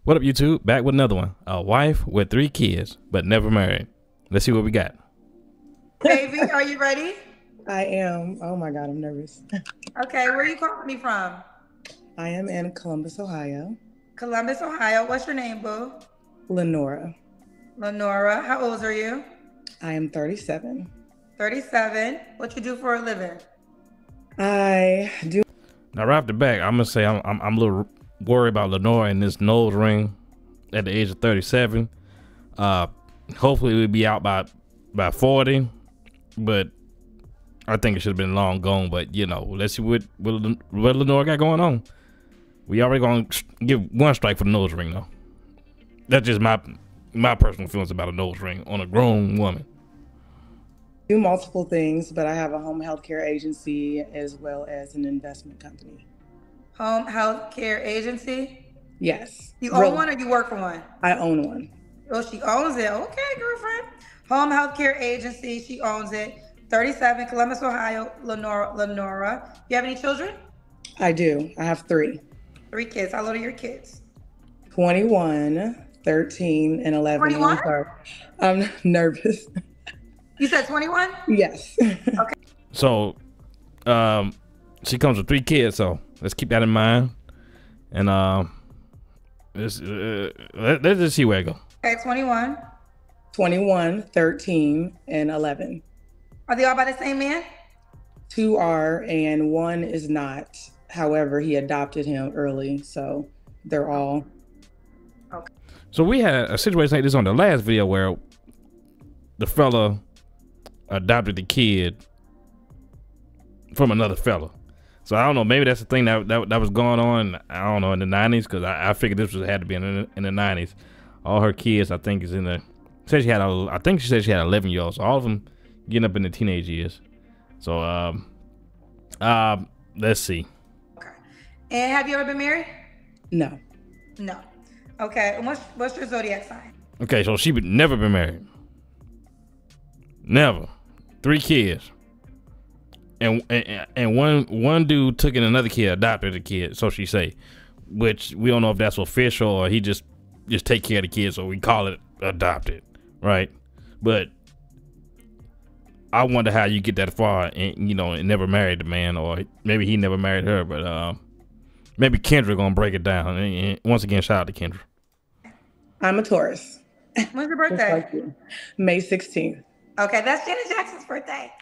What up, YouTube? Back with another one. A wife with 3 kids, but never married. Let's see what we got. Baby, are you ready? I am. Oh my God, I'm nervous. Okay, where are you calling me from? I am in Columbus, Ohio. Columbus, Ohio. What's your name, boo? Lenora. Lenora. How old are you? I am 37. 37. What you do for a living? I do. Now, right off the back, I'm gonna say I'm a little worried about Lenora and this nose ring at the age of 37. Hopefully we'll be out by 40, but I think it should have been long gone. But you know, let's see what Lenora got going on. We already gonna give one strike for the nose ring though. That's just my personal feelings about a nose ring on a grown woman. Do multiple things, but I have a home health care agency as well as an investment company. Home health care agency? Yes. You own one or you work for one? I own one. Oh, she owns it. Okay, girlfriend. Home health care agency. She owns it. 37, Columbus, Ohio. Lenora. You have any children? I do. I have 3. 3 kids. How old are your kids? 21, 13, and 11. 21? I'm sorry. I'm nervous. You said 21? Yes. Okay. So, she comes with 3 kids, so let's keep that in mind. And let's just see where it goes. Okay, 21. 21, 13, and 11. Are they all by the same man? 2 are, and 1 is not. However, he adopted him early, so they're all. Okay. So we had a situation like this on the last video where the fella adopted the kid from another fella. So I don't know, maybe that's the thing that was going on, I don't know, in the 90s, because I figured this had to be in the 90s. All her kids, I think, is in the, I think she said she had 11 year olds, so all of them getting up in the teenage years. So let's see. Okay. And have you ever been married? No. No. Okay. And what's your zodiac sign? Okay, so she would never been married. Never. 3 kids. And one dude took in another kid, adopted a kid, so she say. Which we don't know if that's official or he just take care of the kid, so we call it adopted, right? But I wonder how you get that far and and never married the man, or maybe he never married her, but maybe Kendra gonna break it down. And once again, shout out to Kendra. I'm a Taurus. When's your birthday? Like you. May 16th. Okay, that's Janet Jackson's birthday.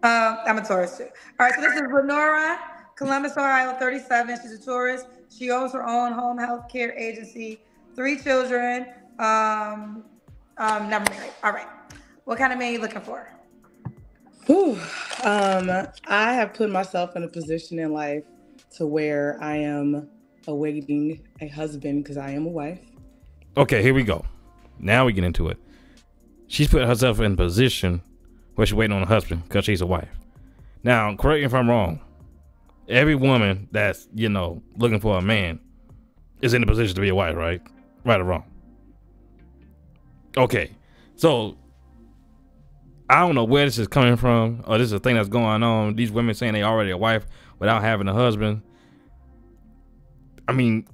I'm a Taurus too. All right, so this is Lenora, Columbus, Ohio, 37. She's a Taurus. She owns her own home health care agency, 3 children, never married. All right. What kind of man are you looking for? Whew. I have put myself in a position in life to where I am awaiting a husband because I am a wife. Okay, here we go. Now we get into it. She's put herself in a position where she's waiting on a husband because she's a wife. Now, correct me if I'm wrong. Every woman that's, looking for a man is in a position to be a wife, right? Right or wrong? Okay, so I don't know where this is coming from, or this is a thing that's going on. These women saying they already a wife without having a husband. I mean,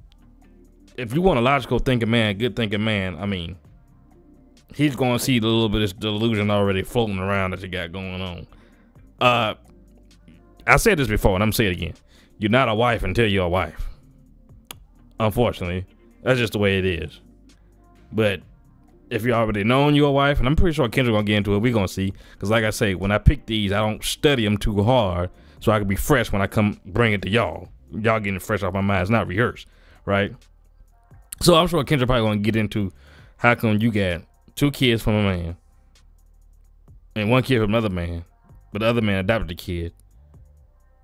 if you want a logical thinking man, good thinking man, I mean, he's going to see a little bit of this delusion already floating around that you got going on. I said this before, and I'm saying it again. You're not a wife until you're a wife. Unfortunately, that's just the way it is. But if you already known you're a wife, and I'm pretty sure Kendra gonna get into it, we're gonna see. Because like I say, when I pick these, I don't study them too hard, so I can be fresh when I come bring it to y'all. Y'all getting it fresh off my mind. It's not rehearsed, right? So I'm sure Kendra probably gonna get into how come you got 2 kids from a man and 1 kid from another man, but the other man adopted the kid,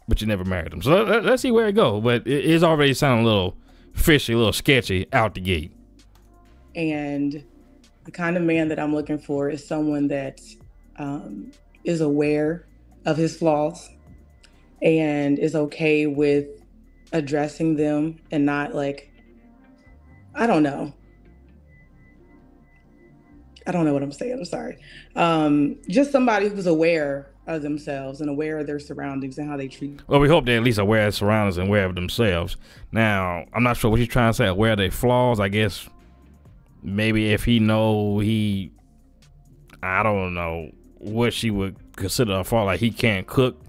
but you never married him. So let's see where it goes. But it's already sounding a little fishy, a little sketchy out the gate. And the kind of man that I'm looking for is someone that is aware of his flaws and is okay with addressing them and not like, I don't know what I'm saying. I'm sorry. Just somebody who's aware of themselves and aware of their surroundings and how they treat. Well, we hope they're at least aware of surroundings and aware of themselves. Now, I'm not sure what you're trying to say. Aware of their flaws, I guess. Maybe if he know I don't know what she would consider a flaw. Like he can't cook.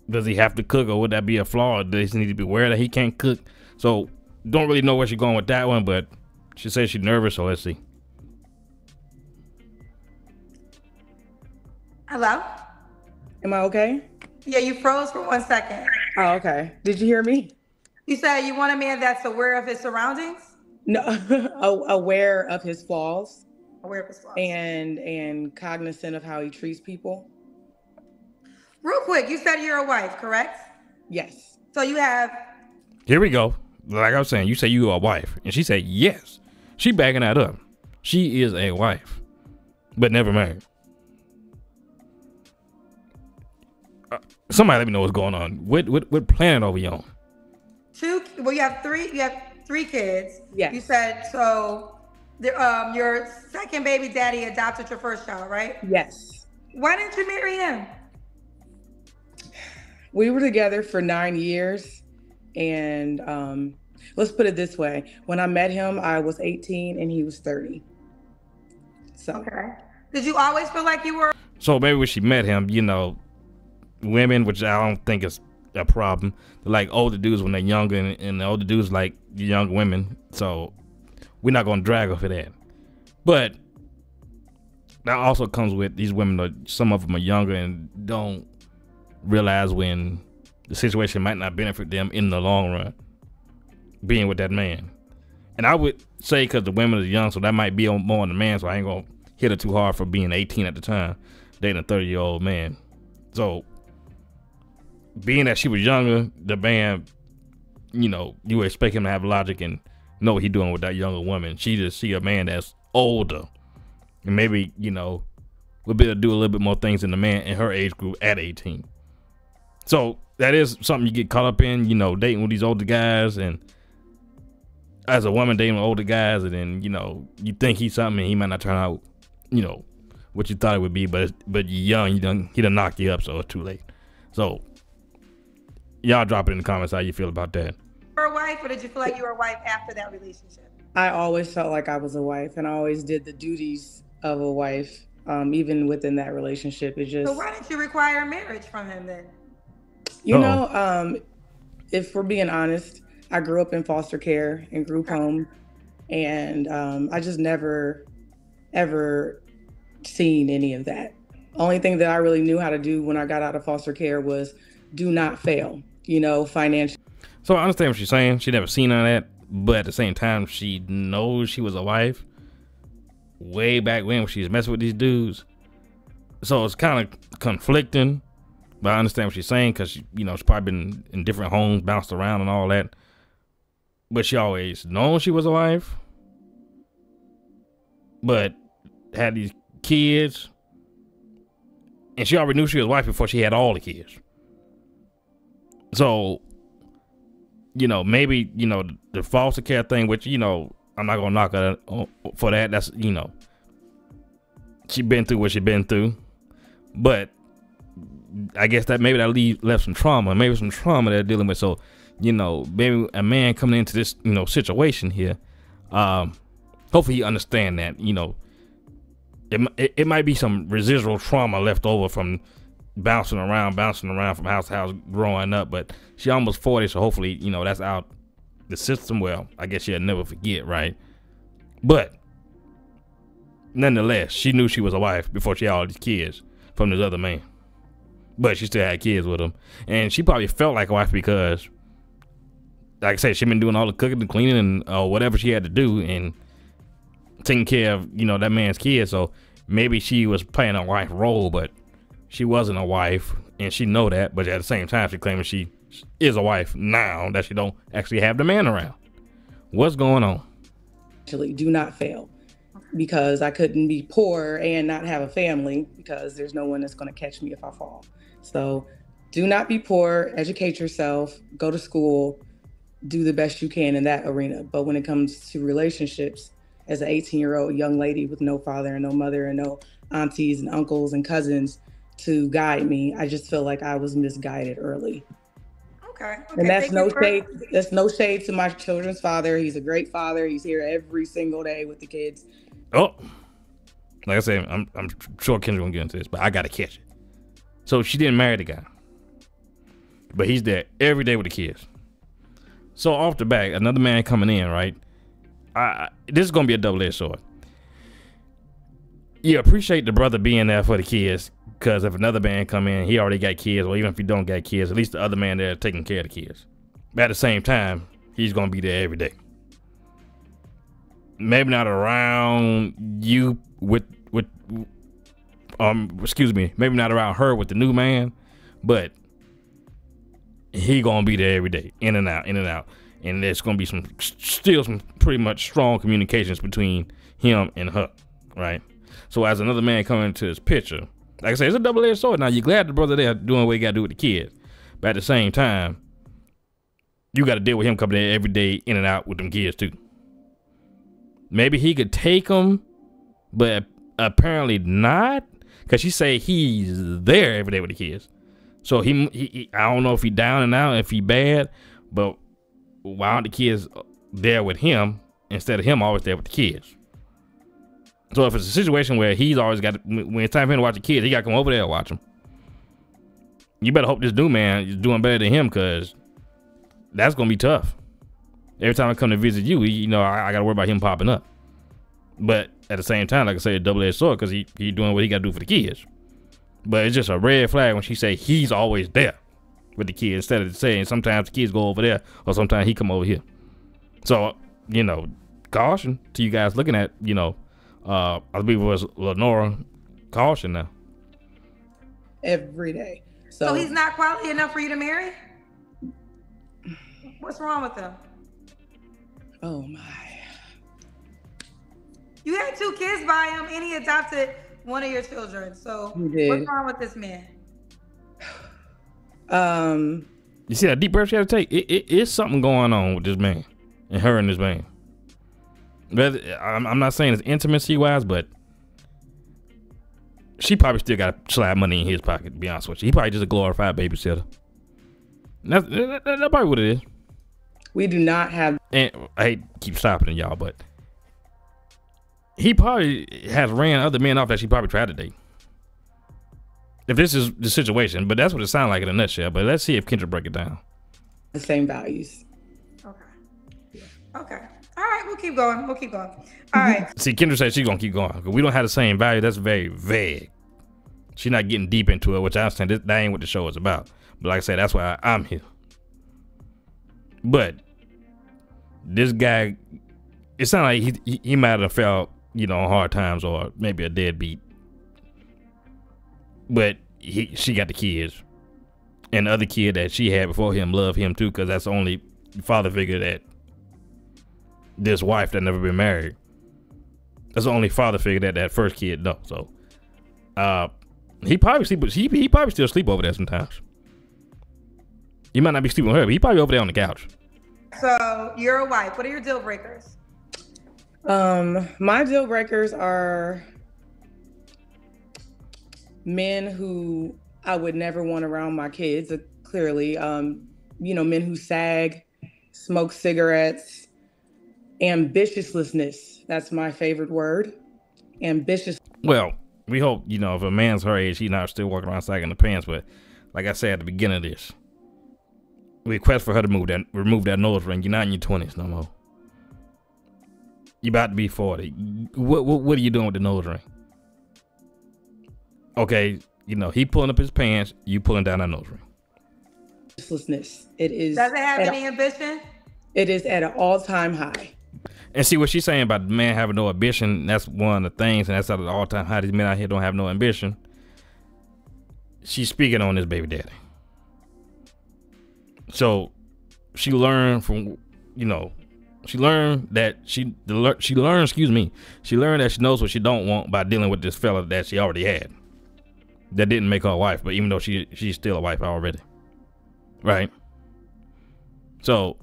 Does he have to cook, or would that be a flaw? Or does he need to be aware that he can't cook? So, don't really know where she's going with that one, but she says she's nervous, so let's see. Hello? Am I okay? Yeah, you froze for 1 second. Oh, okay. Did you hear me? You said you want a man that's aware of his surroundings? No, aware of his flaws. Aware of his flaws. And cognizant of how he treats people. Real quick, you said you're a wife, correct? Yes. So you have... Here we go. Like I was saying, you say you are a wife. And she said yes. She backing that up. She is a wife, but never married. Somebody let me know what's going on. What planet are we on? Well, you have three kids. Yes. You said, so your second baby daddy adopted your first child, right? Yes. Why didn't you marry him? We were together for 9 years, and let's put it this way. When I met him, I was 18 and he was 30. So. Okay. Did you always feel like you were? So maybe when she met him, women, which I don't think is a problem, they're like older dudes when they're younger, and the older dudes like the young women. So we're not going to drag her for that. But that also comes with these women, some of them are younger and don't realize when the situation might not benefit them in the long run, being with that man. And I would say because the women are young, so that might be more on the man, so I ain't going to hit her too hard for being 18 at the time, dating a 30-year-old man. So being that she was younger, the man, you would expect him to have logic and know what he's doing with that younger woman. She just see a man that's older and maybe, would be able to do a little bit more things than the man in her age group at 18. So that is something you get caught up in, dating with these older guys, and as a woman dating with older guys, and then, you think he's something and he might not turn out, what you thought it would be, but you're young, he done knocked you up, so it's too late. So y'all drop it in the comments how you feel about that. You were a wife, or did you feel like you were a wife after that relationship? I always felt like I was a wife, and I always did the duties of a wife, even within that relationship. It just. So why didn't you require marriage from him then? If we're being honest, I grew up in foster care and group home, and I just never, ever seen any of that. Only thing that I really knew how to do when I got out of foster care was do not fail, financially. So I understand what she's saying. She never seen none of that, but at the same time, she knows she was a wife way back when she was messing with these dudes. So it's kind of conflicting. But I understand what she's saying because, she's probably been in different homes, bounced around and all that. But she always known she was a wife. But had these kids. And she already knew she was a wife before she had all the kids. So, maybe, the foster care thing, which, I'm not going to knock her for that. That's, she been through what she been through. But I guess that maybe that left some trauma, maybe some trauma they're dealing with. So, maybe a man coming into this, situation here, hopefully he understand that, it might be some residual trauma left over from bouncing around from house to house growing up. But she almost 40, so hopefully, that's out the system. Well, I guess she'll never forget, right? But nonetheless, she knew she was a wife before she had all these kids from this other man. But she still had kids with him. And she probably felt like a wife because, like I said, she been doing all the cooking and cleaning and whatever she had to do and taking care of, that man's kids. So maybe she was playing a wife role, but she wasn't a wife. And she know that. But at the same time, she claiming she is a wife now that she don't actually have the man around. What's going on? Actually, do not fail. Because I couldn't be poor and not have a family because there's no one that's going to catch me if I fall. So do not be poor, educate yourself, go to school, do the best you can in that arena. But when it comes to relationships, as an 18-year-old young lady with no father and no mother and no aunties and uncles and cousins, to guide me. I just feel like I was misguided early. Okay. And that's no shade. That's no shade to my children's father. He's a great father. He's here every single day with the kids. Oh, like I said, I'm sure Kendra won't get into this, but I gotta catch it. So she didn't marry the guy, but he's there every day with the kids. So off the back, another man coming in, right? This is gonna be a double-edged sword. You appreciate the brother being there for the kids, because if another man come in, he already got kids, or even if he don't got kids, at least the other man there taking care of the kids. But at the same time, he's gonna be there every day. Maybe not around you maybe not around her with the new man, but he gonna be there every day, in and out, and there's gonna be still some pretty much strong communications between him and her, right? So as another man coming into this picture, like I said, it's a double-edged sword. Now you're glad the brother there doing what he got to do with the kids, but at the same time, you got to deal with him coming in every day, in and out with them kids too. Maybe he could take them, but apparently not, because she say he's there every day with the kids. So he I don't know if he down and out, if he bad, but why aren't the kids there with him instead of him always there with the kids? So if it's a situation where he's always got, when it's time for him to watch the kids, he got to come over there and watch them. You better hope this new man is doing better than him, because that's going to be tough. Every time I come to visit you, I got to worry about him popping up. But at the same time, like I say, a double-edged sword, because he doing what he got to do for the kids. But it's just a red flag when she say he's always there with the kids, instead of saying sometimes the kids go over there or sometimes he come over here. So, caution to you guys looking at, I believe it was Lenora, caution now. Every day. So he's not quality enough for you to marry? What's wrong with him? Oh my. You had 2 kids by him and he adopted one of your children. So what's wrong with this man? You see that deep breath she had to take? It's something going on with this man and her and this man. I'm not saying it's intimacy wise, but she probably still got to slide money in his pocket, to be honest with you. He probably just a glorified babysitter. That's probably what it is. We do not have. And I hate to keep stopping y'all, but he probably has ran other men off that she probably tried to date. If this is the situation, but that's what it sounds like in a nutshell. But let's see if Kendra break it down. The same values. Okay. Yeah. Okay. All right, we'll keep going. All right. See, Kendra said she's gonna keep going. We don't have the same value. That's very vague. She's not getting deep into it, which I understand. That ain't what the show is about. But like I said, that's why I'm here. But this guy, it sounds like he might have felt, hard times or maybe a deadbeat. But she got the kids, and the other kid that she had before him loved him too, because that's the only father figure that this wife that never been married. That's the only father figure that first kid knows. So, he probably he probably still sleep over there sometimes. He might not be sleeping with her, but he probably over there on the couch. So you're a wife. What are your deal breakers? My deal breakers are men who I would never want around my kids. Clearly, men who sag, smoke cigarettes. Ambitiousness. That's my favorite word. Ambitious. Well, we hope, if a man's her age, he's not still walking around sagging the pants. But like I said at the beginning of this, we request for her to remove that nose ring. You're not in your 20s no more. You're about to be 40. What are you doing with the nose ring? Okay, he pulling up his pants, you pulling down that nose ring. Ambitiousness. It is. Does it have any ambition? It is at an all-time high. And see what she's saying about the man having no ambition. That's one of the things, and that's at an all-time high. These men out here don't have no ambition. She's speaking on this baby daddy. So she learned from, she learned that she learned that she knows what she don't want by dealing with this fella that she already had. That didn't make her a wife, but even though she's still a wife already. Right? So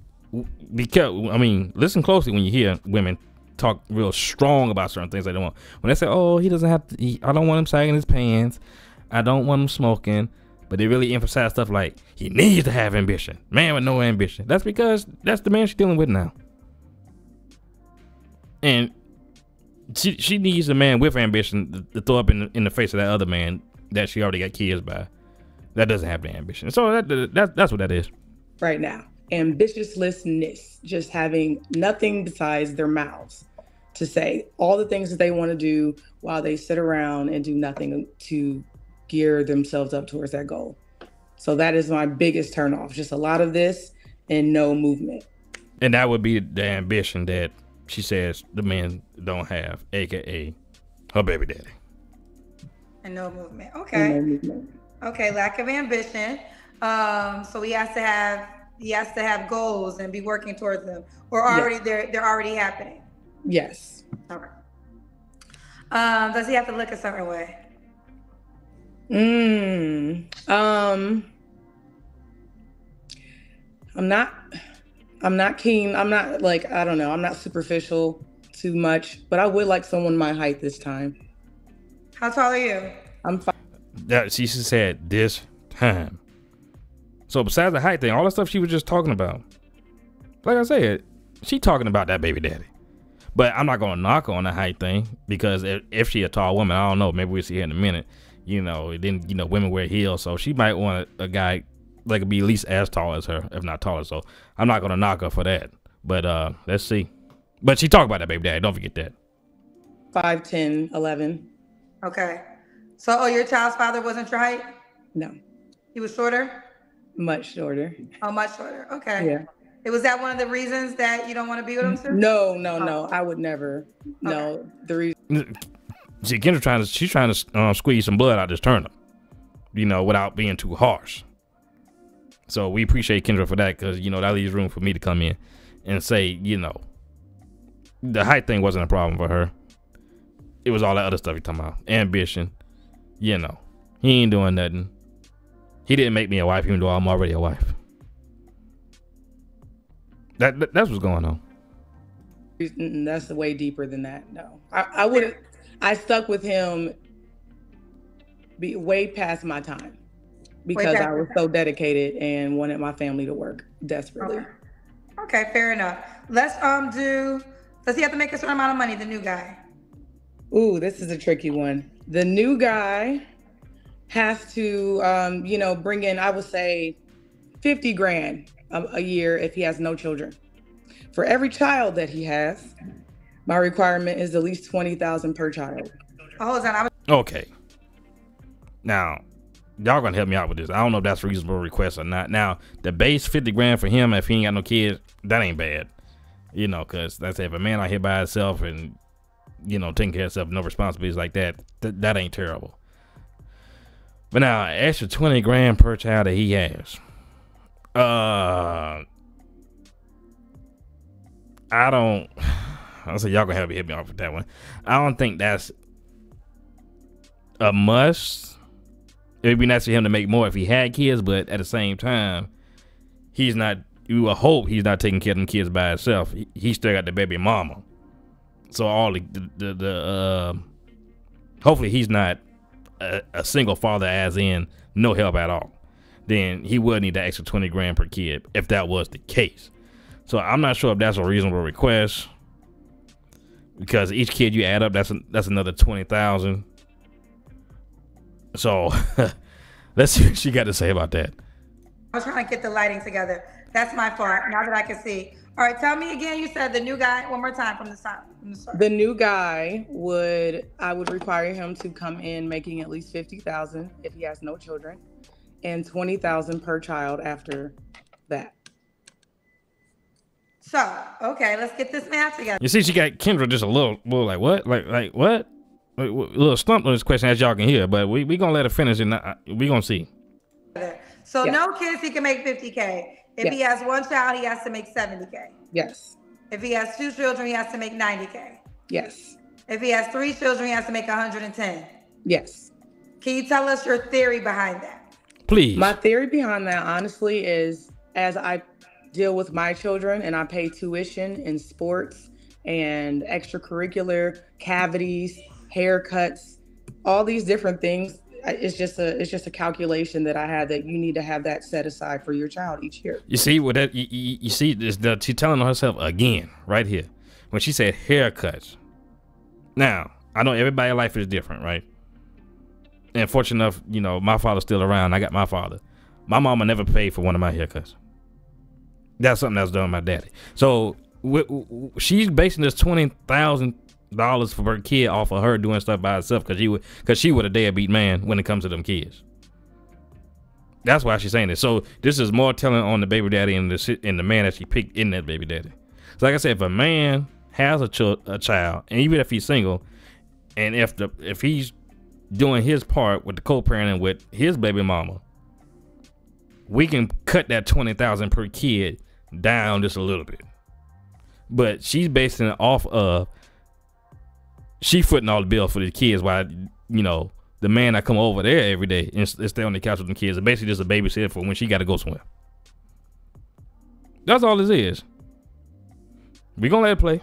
be careful. I mean, listen closely when you hear women talk real strong about certain things they don't want. When they say, "Oh, he doesn't have to," I don't want him sagging his pants. I don't want him smoking. But they really emphasize stuff like he needs to have ambition. Man with no ambition. That's because that's the man she's dealing with now. And she needs a man with ambition to throw up in the face of that other man that she already got kids by. That doesn't have the ambition. So that's what that is. Right now. Ambitiousness, just having nothing besides their mouths to say all the things that they want to do while they sit around and do nothing to gear themselves up towards that goal. So that is my biggest turnoff. Just a lot of this and no movement. And that would be the ambition that she says the men don't have, aka her baby daddy. And no movement. Okay. And no movement. Okay, lack of ambition. So he has to have goals and be working towards them, or already they're already happening. Yes. Okay. Does he have to look a certain way? I'm not keen. I'm not like, I don't know. I'm not superficial too much, but I would like someone my height this time. How tall are you? I'm 5. That she said this time. So besides the height thing, all the stuff she was just talking about, like I said, she talking about that baby daddy. But I'm not gonna knock her on the height thing, because if she a tall woman, I don't know, maybe we'll see her in a minute. Then women wear heels, so she might want a guy that could be at least as tall as her, if not taller. So I'm not gonna knock her for that. But let's see. But she talked about that baby daddy. Don't forget that. 5'10", 11. Okay. So, your child's father wasn't your height? No. He was shorter? Much shorter. Oh, much shorter. Okay. Yeah. Was that one of the reasons that you don't want to be with him, sir? No. I would never. Okay. No. The reason. See, Kendra she's trying to squeeze some blood out this turnip, without being too harsh. So we appreciate Kendra for that, because that leaves room for me to come in and say, the height thing wasn't a problem for her. It was all that other stuff you're talking about. Ambition. He ain't doing nothing. He didn't make me a wife, even though I'm already a wife. That's what's going on. That's way deeper than that. No, I wouldn't. I stuck with him way past my time, because I was so dedicated and wanted my family to work desperately. Okay, fair enough. Let's does he have to make a certain amount of money, the new guy? Ooh, this is a tricky one. The new guy has to, bring in, I would say, 50 grand a year if he has no children. For every child that he has, my requirement is at least 20,000 per child. Hold on. Okay. Now, y'all gonna help me out with this. I don't know if that's a reasonable request or not. Now, the base 50 grand for him, if he ain't got no kids, that ain't bad. Because that's if a man out here by himself and taking care of himself, no responsibilities like that, that ain't terrible. But now, extra 20 grand per child that he has. I'll say y'all gonna have to hit me off with that one. I don't think that's a must. It'd be nice for him to make more if he had kids, but at the same time, he's not. You will hope he's not taking care of them kids by himself. He still got the baby mama. So all the hopefully he's not a single father, as in no help at all. Then he would need that extra 20 grand per kid if that was the case. So I'm not sure if that's a reasonable request, because each kid you add up, that's another 20,000. So let's see what she got to say about that. I was trying to get the lighting together. That's my fault. Now that I can see. All right, tell me again. You said the new guy one more time from the start. The new guy I would require him to come in making at least 50,000 if he has no children, and 20,000 per child after that. So, okay, let's get this math together. You see, she got Kendra just a little like what? Like what? A little stumped on this question, as y'all can hear, but we gonna let her finish and we gonna see. So no kids, he can make 50K. If he has one child, he has to make 70K. Yes. If he has 2 children, he has to make 90K. Yes. If he has 3 children, he has to make 110. Yes. Can you tell us your theory behind that? Please. My theory behind that, honestly, is as I deal with my children and I pay tuition in sports and extracurricular, cavities, haircuts, all these different things, it's just a calculation that I had, that you need to have that set aside for your child each year. You see what that you see this, she's telling herself again right here when she said haircuts. Now I know everybody's life is different, right? And fortunate enough, you know, my father's still around. I got my father. My mama never paid for one of my haircuts. That's something that's done with my daddy. So she's basing this $20,000 for her kid off of her doing stuff by herself because she would a deadbeat man when it comes to them kids. That's why she's saying this. So this is more telling on the baby daddy and the man that she picked in that baby daddy. So like I said, if a man has a child, and even if he's single, and if he's doing his part with the co-parenting with his baby mama, we can cut that $20,000 per kid down just a little bit. But she's basing it off of she footing all the bills for the kids, while, you know, the man that come over there every day and stay on the couch with the kids is basically just a babysitter for when she got to go somewhere. That's all this is. We gonna let it play.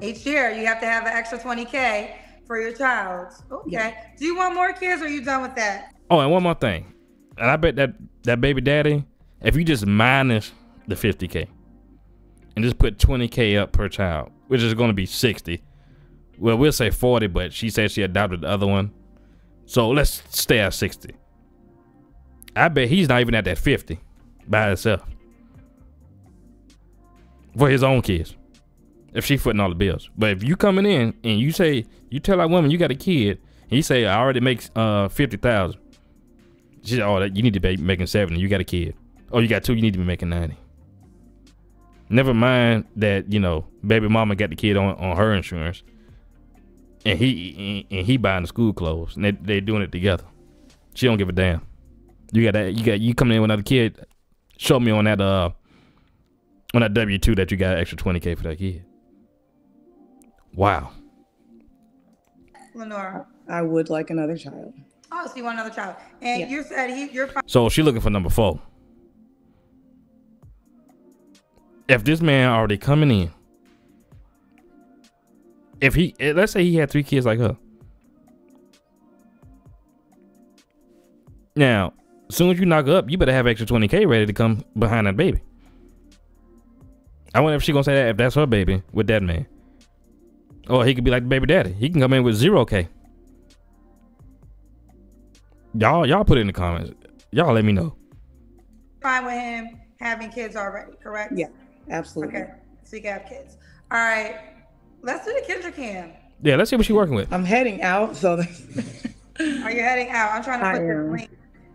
Each year you have to have an extra $20K for your child. Okay. Yeah. Do you want more kids, or are you done with that? Oh, and one more thing. And I bet that baby daddy, if you just minus the $50K and just put $20K up per child, which is going to be 60. Well, we'll say 40, but she said she adopted the other one. So let's stay at 60. I bet he's not even at that 50 by himself for his own kids, if she footing all the bills. But if you coming in and you tell that woman you got a kid, and you say I already make 50,000. She said, oh, you need to be making 70. You got a kid. Oh, you got 2. You need to be making 90. Never mind that, you know, baby mama got the kid on her insurance, and he buying the school clothes, and they doing it together. She don't give a damn. You coming in with another kid. Show me on that W-2 that you got extra $20K for that kid. Wow. Lenora. I would like another child. Oh, so you want another child. And Yeah. you said you're fine. So she looking for number 4. If this man already coming in, let's say he had 3 kids like her. Now, as soon as you knock her up, you better have extra $20K ready to come behind that baby. I wonder if she gonna say that if that's her baby with that man. Or he could be like the baby daddy. He can come in with 0K. Y'all put it in the comments. Y'all let me know. Fine with him having kids already, correct? Yeah, absolutely. Okay, so you can have kids. All right, let's do the Kendra Cam. Yeah, let's see what she's working with. I'm heading out, so Are you heading out? I'm trying to put this link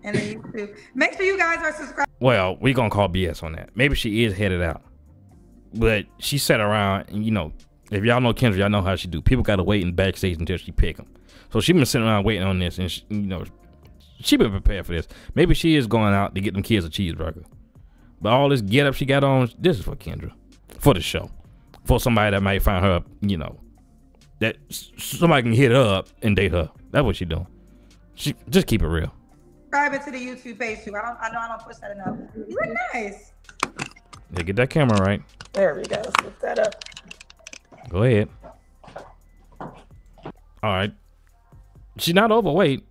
in the YouTube. Make sure you guys are subscribed. Well, we gonna call BS on that. Maybe she is headed out, but she sat around, and you know, if y'all know Kendra, y'all know how she do. People gotta wait in backstage until she pick them. So she been sitting around waiting on this, and she been prepared for this. Maybe she is going out to get them kids a cheeseburger. But all this get up she got on, this is for Kendra, for the show, for somebody that might find her, you know, that somebody can hit her up and date her. That's what she doing. She just keep it real. Subscribe it to the YouTube page too. I know I don't push that enough. You look nice. Yeah, get that camera right. There we go. Let's lift that up. Go ahead. All right. She's not overweight,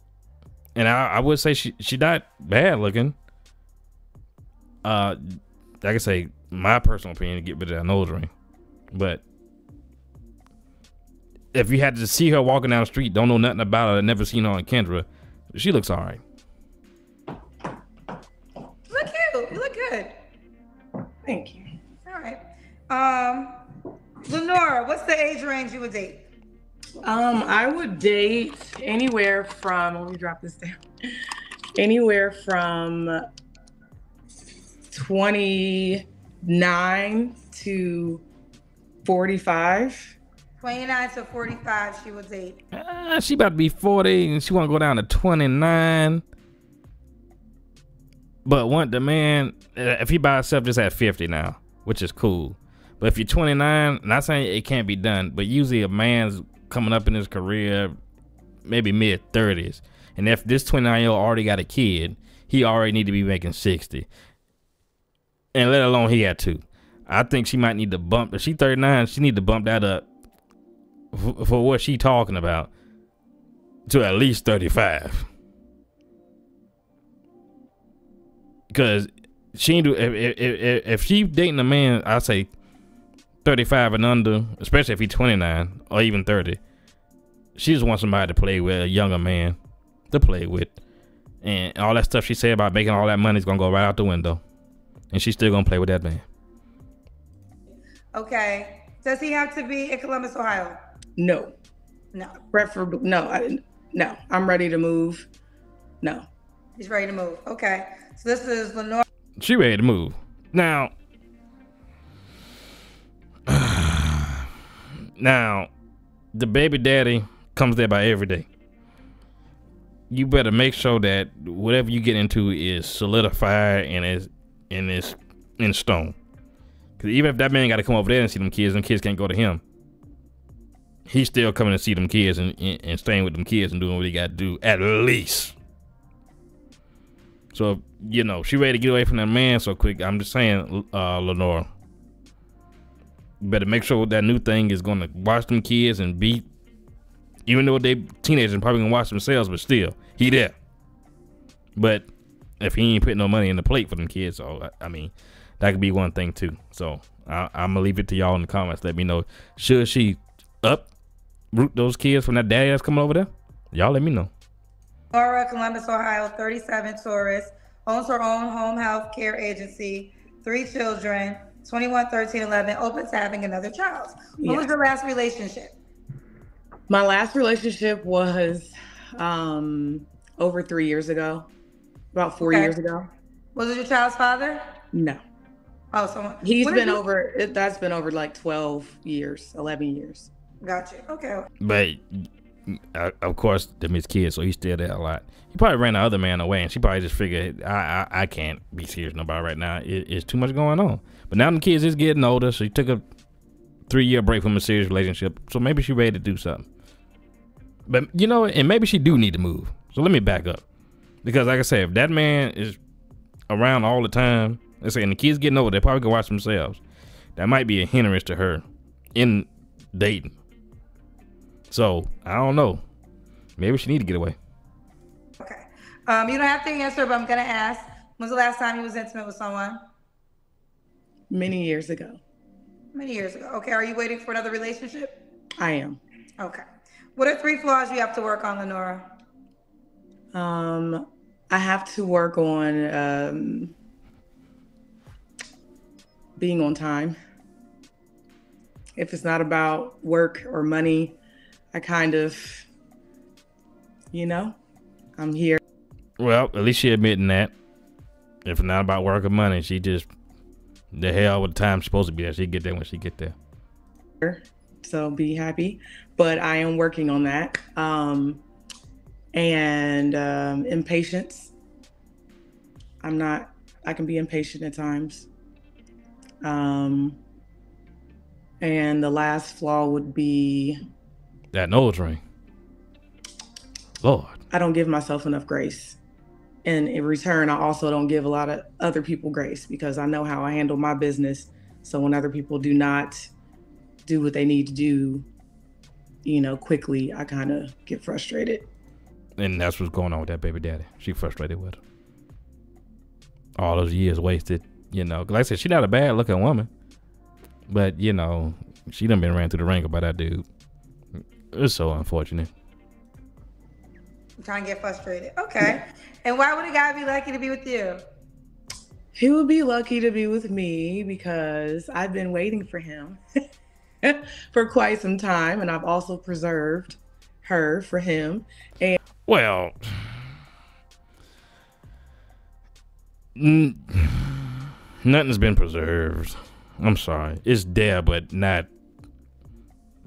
and I would say she not bad looking. Like I say, my personal opinion, to get rid of that nose ring. But if you had to see her walking down the street, don't know nothing about her, never seen her on Kendra, she looks all right. You look cute. You look good. thank you. All right. Lenora, what's the age range you would date? I would date anywhere from, let me drop this down, anywhere from 29 to 45. 29 to 45, she would date. She about to be 40 and she want to go down to 29. But want the man, if he by himself, just at 50 now, which is cool. But if you're 29, not saying it can't be done, but usually a man's coming up in his career, maybe mid 30s. And if this 29-year-old already got a kid, he already need to be making 60. And let alone he had 2. I think she might need to bump, if she 39, she need to bump that up for what she talking about to at least 35. Because she ain't do if she dating a man, I say 35 and under, especially if he's 29 or even 30. She just wants somebody to play with, a younger man to play with, and all that stuff she said about making all that money is gonna go right out the window, and she's still gonna play with that man. Okay. Does he have to be in Columbus, Ohio? No. No. Preferably, no. No. I'm ready to move. No. He's ready to move. Okay. So this is Lenore. She ready to move now. Now, the baby daddy comes there by every day. You better make sure that whatever you get into is solidified and is in stone. Because even if that man got to come over there and see them kids can't go to him. He's still coming to see them kids and staying with them kids and doing what he got to do, at least. So, you know, she ready to get away from that man so quick. I'm just saying, Lenora, you better make sure that new thing is going to watch them kids and be, even though they teenagers and probably going to watch themselves, but still, he there. But if he ain't putting no money in the plate for them kids, so, I mean, that could be one thing too. So I'm going to leave it to y'all in the comments. Let me know, should she uproot those kids from that daddy that's coming over there? Y'all let me know. Laura, Columbus, Ohio, 37, tourist, owns her own home health care agency, 3 children, 21, 13, 11, open to having another child. What was your last relationship? My last relationship was over 3 years ago, about 4 years ago. Was it your child's father? No. Oh, someone. That's been over like 12 years, 11 years. Gotcha. Okay. But of course, them his kids, so he's still there a lot. He probably ran the other man away, and she probably just figured, I can't be serious about it right now. It's too much going on. But now the kids is getting older, so she took a 3-year break from a serious relationship. So maybe she's ready to do something. But you know, and maybe she do need to move. So let me back up, because like I said, if that man is around all the time, let's say, and the kids getting older, they probably can watch themselves. That might be a hindrance to her in dating. So I don't know. Maybe she need to get away. Okay. You don't have to answer, but I'm gonna ask. When's the last time you was intimate with someone? Many years ago. Many years ago. Okay. Are you waiting for another relationship? I am. Okay. What are 3 flaws you have to work on, Lenora? I have to work on being on time. If it's not about work or money, I kind of, I'm here. Well, at least she admitting that. If it's not about work or money, she just, the hell with the time she's supposed to be there. She get there when she get there. So be happy. But I am working on that. And impatience. I can be impatient at times. And the last flaw would be that nose ring. Lord. I don't give myself enough grace. And in return, I also don't give a lot of other people grace, because I know how I handle my business. So when other people do not do what they need to do, quickly, I kind of get frustrated. And that's what's going on with that baby daddy. She frustrated with her. All those years wasted, Like I said, she's not a bad looking woman. But, she done been ran through the ringer by that dude. It's so unfortunate. I'm trying to get frustrated. Okay. And why would a guy be lucky to be with you? He would be lucky to be with me because I've been waiting for him for quite some time. And I've also preserved her for him. And well, nothing's been preserved. I'm sorry. It's there, but not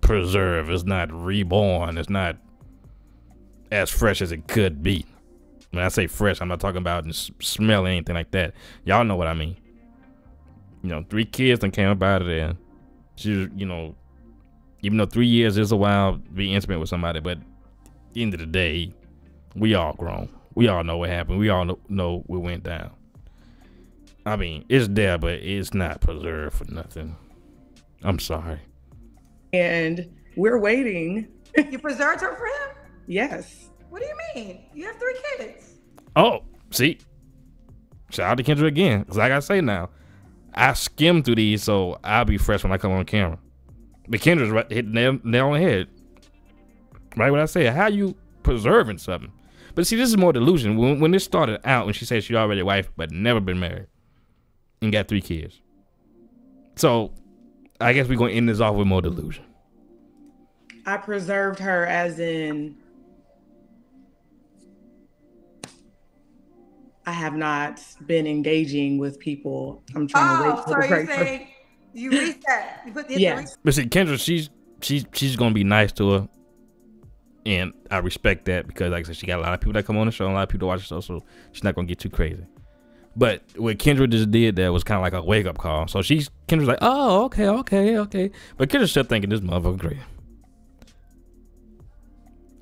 preserved. It's not reborn. It's not as fresh as it could be. When I say fresh, I'm not talking about smell or anything like that. Y'all know what I mean. 3 kids that came up out of there. She, even though 3 years is a while to be intimate with somebody, but at the end of the day, we all grown. We all know what happened. We all know what went down. I mean, it's there, but it's not preserved for nothing. I'm sorry. And we're waiting. You preserved her for him? Yes. What do you mean? You have 3 kids. Oh, see, shout out to Kendra again. Cause like I say now, I skim through these so I'll be fresh when I come on camera. But Kendra's right, hit nail on the head. Right what I said. How you preserving something? But see, this is more delusion. When this started out, when she said she already a wife but never been married and got 3 kids. So I guess we're gonna end this off with more delusion. I preserved her as in I have not been engaging with people. I'm trying to wait for the you're saying you reset. You put the yes. But see, Kendra, she's gonna be nice to her, and I respect that because, like I said, she got a lot of people that come on the show, and a lot of people that watch the show, so she's not gonna get too crazy. But what Kendra just did there was kind of like a wake up call. So Kendra's like, oh, okay. But Kendra's still thinking this motherfucker crazy.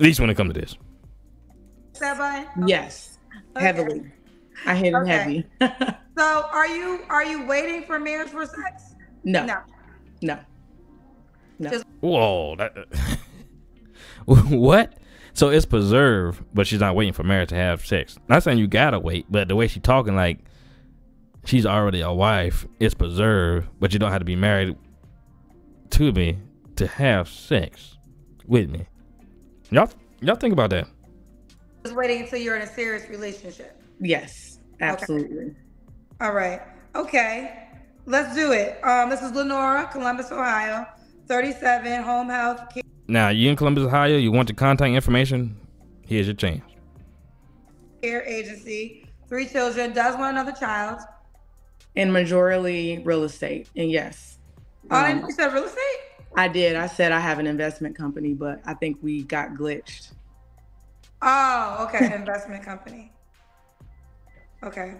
At least when it comes to this. Yes, okay. Heavily. I hit him heavy. So are you waiting for marriage for sex? No. Whoa. What? So it's preserved, but she's not waiting for marriage to have sex. Not saying you gotta wait, but the way she's talking, like she's already a wife, it's preserved, but you don't have to be married to me to have sex with me. Y'all think about that. Just waiting until you're in a serious relationship. Yes, absolutely. Okay. All right. Okay. Let's do it. This is Lenora, Columbus, Ohio, 37, home health care. Now, you in Columbus, Ohio, you want the contact information? Here's your chance. Care agency, 3 children, does want another child. And majorly real estate. And yes. You said real estate? I did. I said I have an investment company, but I think we got glitched. Oh, okay. Investment company. Okay.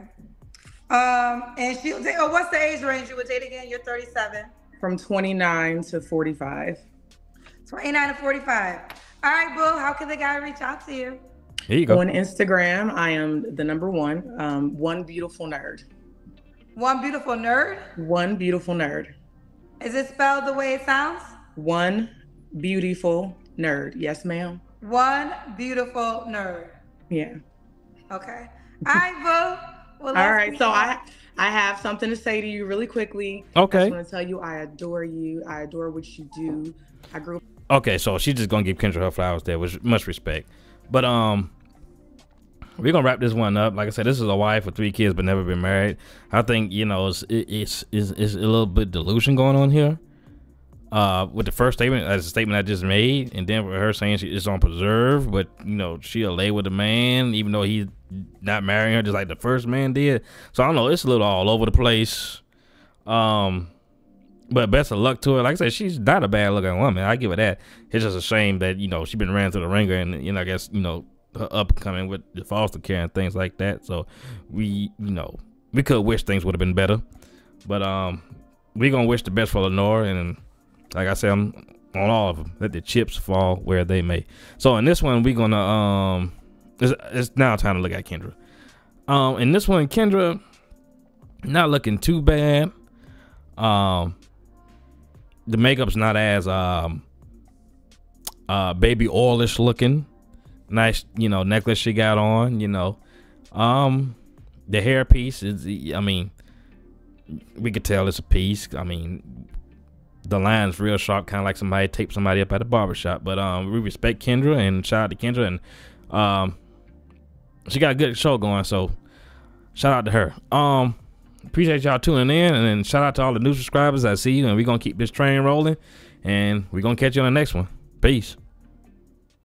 And she'll date, what's the age range you would date again? You're 37. From 29 to 45. 29 to 45. All right, boo. How can the guy reach out to you? Here you go. On Instagram, I am the number one beautiful nerd. One beautiful nerd? One beautiful nerd. Is it spelled the way it sounds? One beautiful nerd. Yes, ma'am. One beautiful nerd. Yeah. Okay. All right, boo. Well, all right. So I have something to say to you really quickly. Okay. I just want to tell you I adore you. I adore what you do. I grew up. Okay, so she's just gonna give Kendra her flowers there, with much respect. But we're gonna wrap this one up. Like I said, this is a wife with 3 kids but never been married. I think it's a little bit delusion going on here. With the first statement, as a statement I just made, and then with her saying she is on preserve, but she'll lay with a man even though he's not marrying her, just like the first man did. So I don't know, it's a little all over the place. But best of luck to her. Like I said, she's not a bad looking woman. I give her that. It's just a shame that, she's been ran through the ringer and, I guess, her upcoming with the foster care and things like that. So we could wish things would have been better. But we're going to wish the best for Lenore. And like I said, I'm on all of them. Let the chips fall where they may. So in this one, we're going to, it's now time to look at Kendra. In this one, Kendra, not looking too bad. The makeup's not as baby oilish looking. Nice, necklace she got on, the hair piece is, we could tell it's a piece. The line's real sharp, kind of like somebody taped somebody up at a barbershop. But we respect Kendra and shout out to Kendra, and she got a good show going, so shout out to her. Appreciate y'all tuning in, and then shout out to all the new subscribers. I see you, and we're gonna keep this train rolling, and we're gonna catch you on the next one. Peace.